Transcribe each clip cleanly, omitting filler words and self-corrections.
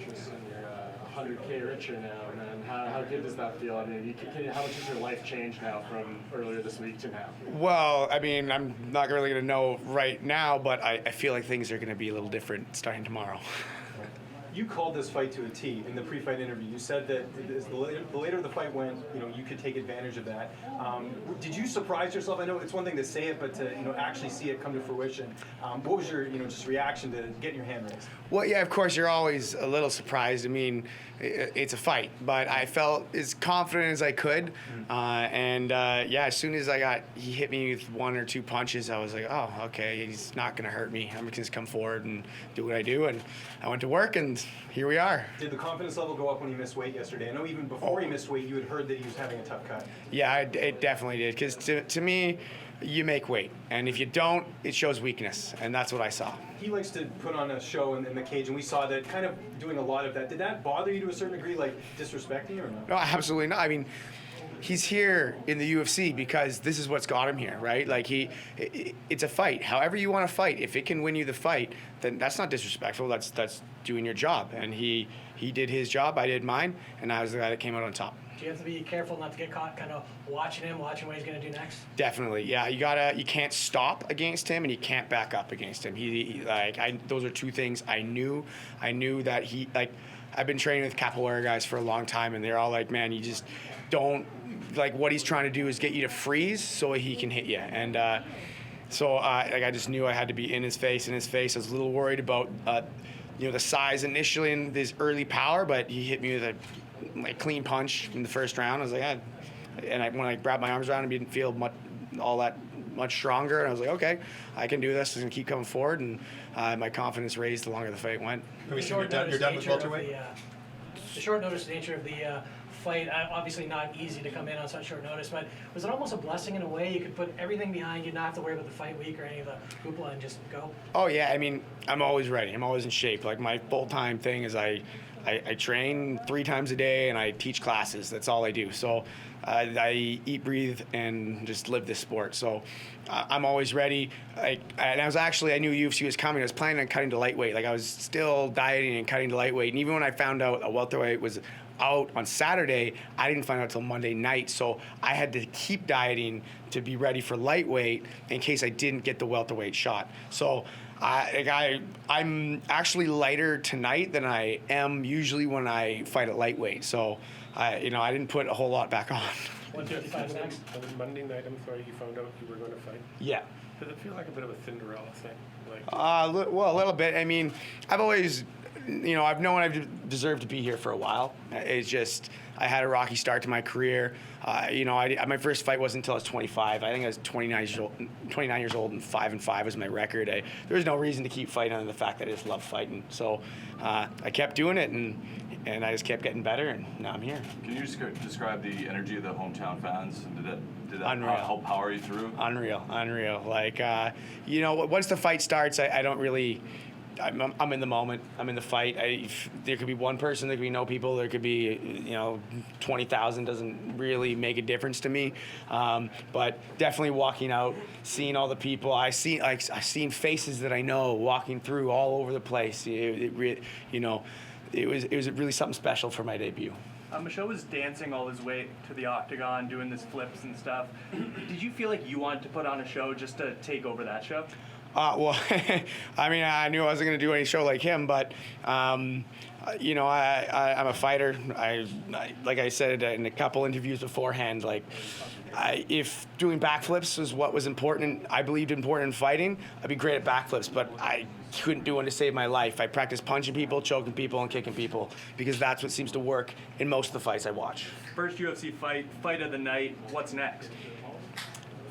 Tristan, you're 100K richer now, man. How good does that feel? I mean, how much has your life changed now from earlier this week to now? Well, I mean, I'm not really going to know right now, but I feel like things are going to be a little different starting tomorrow. You called this fight to a T in the pre-fight interview. You said that the later the fight went, you could take advantage of that. Did you surprise yourself? I know it's one thing to say it, but to actually see it come to fruition. What was your just reaction to getting your hand raised? Well, yeah, of course, you're always a little surprised. I mean, it's a fight, but I felt as confident as I could. Yeah, as soon as he hit me with one or two punches, I was like, oh, okay, he's not going to hurt me. I'm going to just come forward and do what I do. And I went to work, and here we are. Did the confidence level go up when he missed weight yesterday? I know even before he missed weight, you had heard that he was having a tough cut. Yeah, it definitely did. Because to me, you make weight. And if you don't, it shows weakness. And that's what I saw. He likes to put on a show in the cage, and we saw that kind of doing a lot of that. Did that bother you to a certain degree, like disrespecting you or not? No, absolutely not. I mean, he's here in the UFC because this is what's got him here, right? Like it's a fight. However you want to fight, if it can win you the fight, then that's not disrespectful. That's doing your job. And he did his job, I did mine, and I was the guy that came out on top. Do you have to be careful not to get caught kind of watching what he's going to do next? Definitely, yeah. You can't stop against him, and you can't back up against him. Those are two things I knew. I knew that I've been training with capoeira guys for a long time, and they're all like, man, you just don't, what he's trying to do is get you to freeze so he can hit you. And so I just knew I had to be in his face. I was a little worried about the size initially and his early power, but he hit me with a clean punch in the first round. I was like, when I grabbed my arms around him, he didn't feel all that much stronger. And I was like, okay, I can do this. I'm going to keep coming forward. And my confidence raised the longer the fight went. You're done with welterweight? The short notice nature of the fight, obviously not easy to come in on such short notice, but was it almost a blessing in a way? You could put everything behind you, not have to worry about the fight week or any of the hoopla and just go? Oh, yeah. I mean, I'm always ready. I'm always in shape. My full-time thing is I train 3 times a day, and I teach classes. That's all I do. So I eat, breathe, and just live this sport. So I'm always ready. I knew UFC was coming. I was planning on cutting to lightweight. I was still dieting and cutting to lightweight. And even when I found out a welterweight was out on Saturday, I didn't find out until Monday night. So I had to keep dieting to be ready for lightweight in case I didn't get the welterweight shot. So I'm actually lighter tonight than I am usually when I fight at lightweight. So I didn't put a whole lot back on. 155 next. On Monday night, I'm sorry, you found out you were going to fight? Yeah. Does it feel like a bit of a Cinderella thing? Well, a little bit. I mean, I've always, I've known I've deserved to be here for a while. It's just, I had a rocky start to my career. My first fight wasn't until I was 25. I think I was 29 years old, and 5-5 was my record. There was no reason to keep fighting other than the fact that I just love fighting. So I kept doing it, and I just kept getting better, and now I'm here. Can you just describe the energy of the hometown fans? Did that Unreal. help power you through? Unreal. Once the fight starts, I don't really. I'm in the moment. I'm in the fight. There could be one person. There could be no people. There could be 20,000. Doesn't really make a difference to me. But definitely walking out, seeing all the people. I've seen faces that I know walking through all over the place. It was really something special for my debut. Michel was dancing all his way to the octagon, doing his flips and stuff. Did you feel like you wanted to put on a show just to take over that show? Well, I mean, I knew I wasn't going to do any show like him, but, I'm a fighter. Like I said in a couple interviews beforehand, if doing backflips was what was important, I believed important in fighting, I'd be great at backflips, but I couldn't do one to save my life. I practiced punching people, choking people, and kicking people because that's what seems to work in most of the fights I watch. First UFC fight of the night. What's next?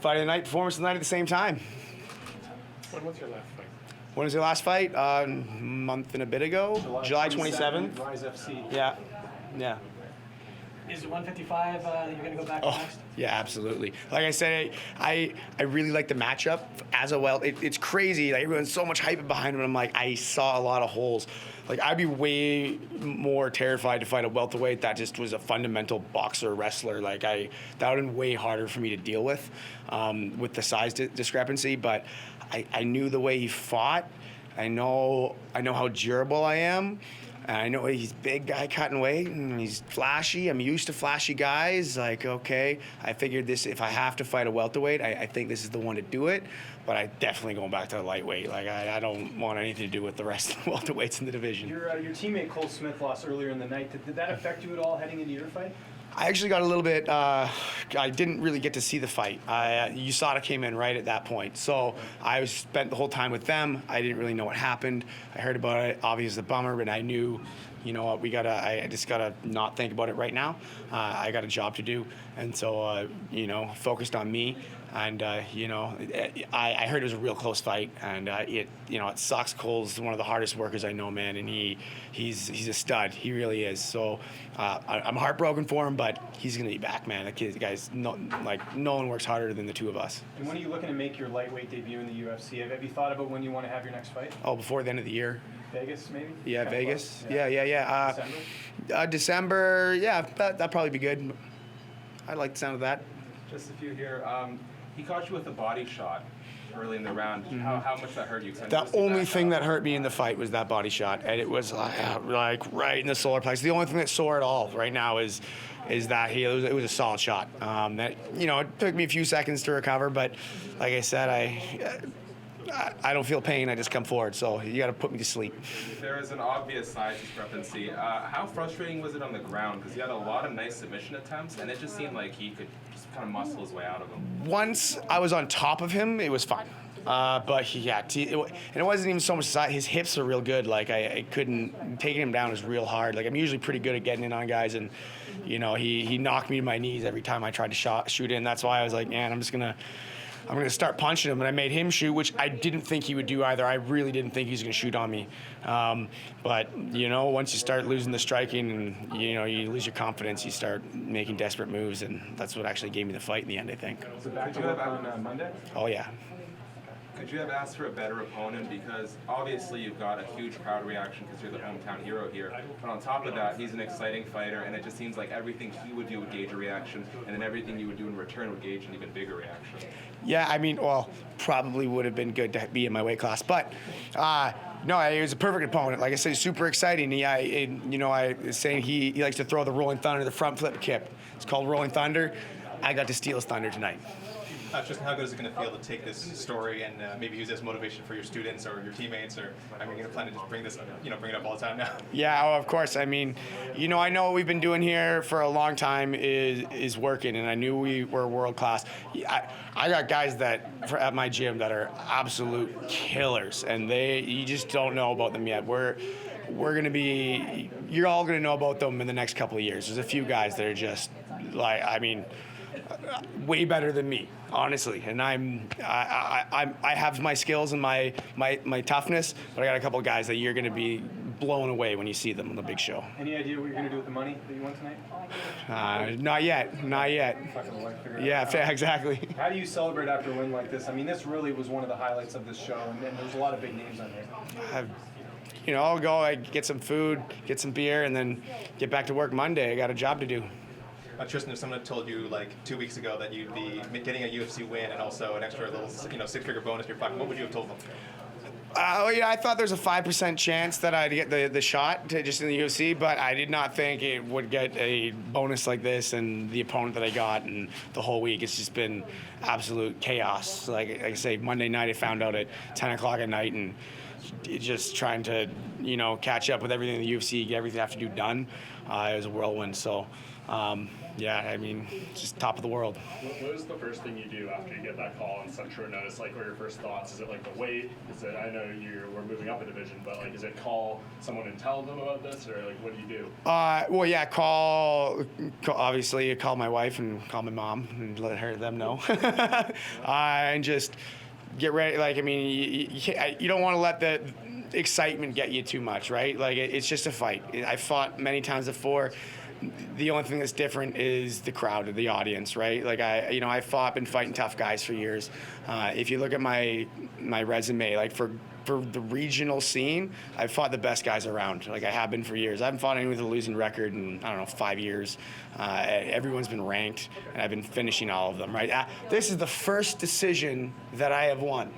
Fight of the night, performance of the night at the same time. When was your last fight? When was your last fight? A month and a bit ago. July 27th. Rise FC. Yeah. Is 155 you're going to go back next? Yeah, absolutely. Like I said, I really like the matchup as a it's crazy. Everyone's so much hype behind him. I saw a lot of holes. I'd be way more terrified to fight a welterweight that just was a fundamental boxer wrestler. That would have been way harder for me to deal with the size discrepancy. But I knew the way he fought. I know how durable I am. And I know he's a big guy cutting weight, and he's flashy. I'm used to flashy guys. Like, okay, I figured this, if I have to fight a welterweight, I think this is the one to do it. But I definitely going back to the lightweight. Like, I don't want anything to do with the rest of the welterweights in the division. Your teammate Cole Smith lost earlier in the night. Did that affect you at all heading into your fight? I actually got a little bit, I didn't really get to see the fight. USADA came in right at that point. So I spent the whole time with them. I didn't really know what happened. I heard about it, obviously a bummer, but I knew, you know what, I just gotta not think about it right now. I got a job to do. And so, you know, focused on me. And, you know, I heard it was a real close fight, and it sucks. Cole's one of the hardest workers I know, man, and he's a stud. He really is. So I'm heartbroken for him, but he's going to be back, man. The guy's, no one works harder than the two of us. And when are you looking to make your lightweight debut in the UFC? Have you thought about when you want to have your next fight? Oh, before the end of the year. Vegas, maybe? Yeah, Kinda Vegas. close? Yeah. December? December, yeah, that'd probably be good. I like the sound of that. Just a few here. He caught you with a body shot early in the round. How much that hurt you? 'Cause I The noticed only that, thing that hurt me in the fight was that body shot, and it was like right in the solar plexus. The only thing that's sore at all right now is that it was a solid shot. That, you know, it took me a few seconds to recover, but like I said, I don't feel pain. I just come forward, so you got to put me to sleep. There is an obvious size discrepancy. How frustrating was it on the ground? Because he had a lot of nice submission attempts, and it just seemed like he could just kind of muscle his way out of them. Once I was on top of him, it was fine. But and it wasn't even so much size. His hips are real good. Like I couldn't, taking him down is real hard. Like I'm usually pretty good at getting in on guys, and you know he knocked me to my knees every time I tried to shoot in. That's why I was like, man, I'm gonna start punching him, and I made him shoot, which I didn't think he would do either. I really didn't think he was gonna shoot on me. But you know, once you start losing the striking, and you know you lose your confidence, you start making desperate moves, and that's what actually gave me the fight in the end, I think. So back to work on Monday? Oh yeah. Could you have asked for a better opponent? Because obviously you've got a huge crowd reaction because you're the hometown hero here. But on top of that, he's an exciting fighter, and it just seems like everything he would do would gauge a reaction, and then everything you would do in return would gauge an even bigger reaction. Yeah, I mean, well, probably would have been good to be in my weight class, but no, he was a perfect opponent. Like I said, super exciting. I was saying he likes to throw the rolling thunder, the front flip kick. It's called rolling thunder. I got to steal his thunder tonight. Tristan, how good is it going to feel to take this story and maybe use it as motivation for your students or your teammates? Or I mean, you're going to plan to just bring this, bring it up all the time now? Yeah, of course. I mean, I know what we've been doing here for a long time is working, and I knew we were world class. I got guys at my gym that are absolute killers, and you just don't know about them yet. You're all going to know about them in the next couple of years. There's a few guys that are just way better than me, honestly, and I have my skills and my toughness, but I got a couple of guys that you're going to be blown away when you see them on the big show. Any idea what you're going to do with the money that you won tonight? Not yet. Yeah, exactly. How do you celebrate after a win like this? I mean, this really was one of the highlights of this show, and there's a lot of big names on there. I'll go get some food, get some beer, and then get back to work Monday. I got a job to do. Tristan, if someone had told you like 2 weeks ago that you'd be getting a UFC win and also an extra little, six-figure bonus in your pocket, what would you have told them? I thought there's a 5% chance that I'd get the shot to just in the UFC, but I did not think it would get a bonus like this and the opponent that I got and the whole week. It's just been absolute chaos. Like I say, Monday night I found out at 10 o'clock at night, and just trying to, catch up with everything in the UFC, get everything I have to do done. It was a whirlwind. So, yeah, I mean, it's just top of the world. What is the first thing you do after you get that call on such short notice? Like, what are your first thoughts? Is it like the weight? I know we're moving up a division, but like, is it call someone and tell them about this, or like, what do you do? Well, yeah, obviously, call my wife and call my mom and let them know, and just get ready. Like, I mean, you don't want to let the excitement get you too much, right? Like, it's just a fight. I fought many times before. The only thing that's different is the crowd, the audience, right? Like been fighting tough guys for years. If you look at my resume, like for for the regional scene, I've fought the best guys around. Like I have been for years. I haven't fought anyone with a losing record in, I don't know, 5 years. Everyone's been ranked, and I've been finishing all of them, right? This is the first decision that I have won.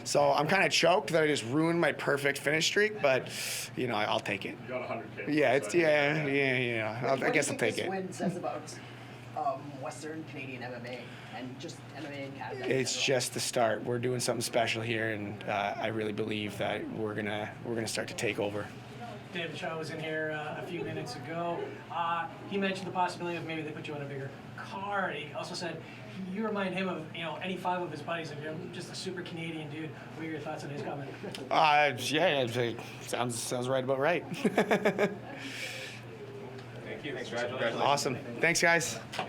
So I'm kind of choked that I just ruined my perfect finish streak, but, you know, I'll take it. You got 100K. Yeah, it's, so- yeah. I guess I'll take What do you think this it. win says about Western Canadian MMA and just MMA in Canada? in It's general? just the start. We're doing something special here, and I really believe that we're gonna start to take over. David Shaw was in here a few minutes ago. He mentioned the possibility of maybe they put you on a bigger card. He also said you remind him of, you know, any 5 of his buddies, and you're just a super Canadian dude. What are your thoughts on his comment? Yeah, sounds right about right. Thank you. Congratulations. Awesome. Thanks, guys. Guys.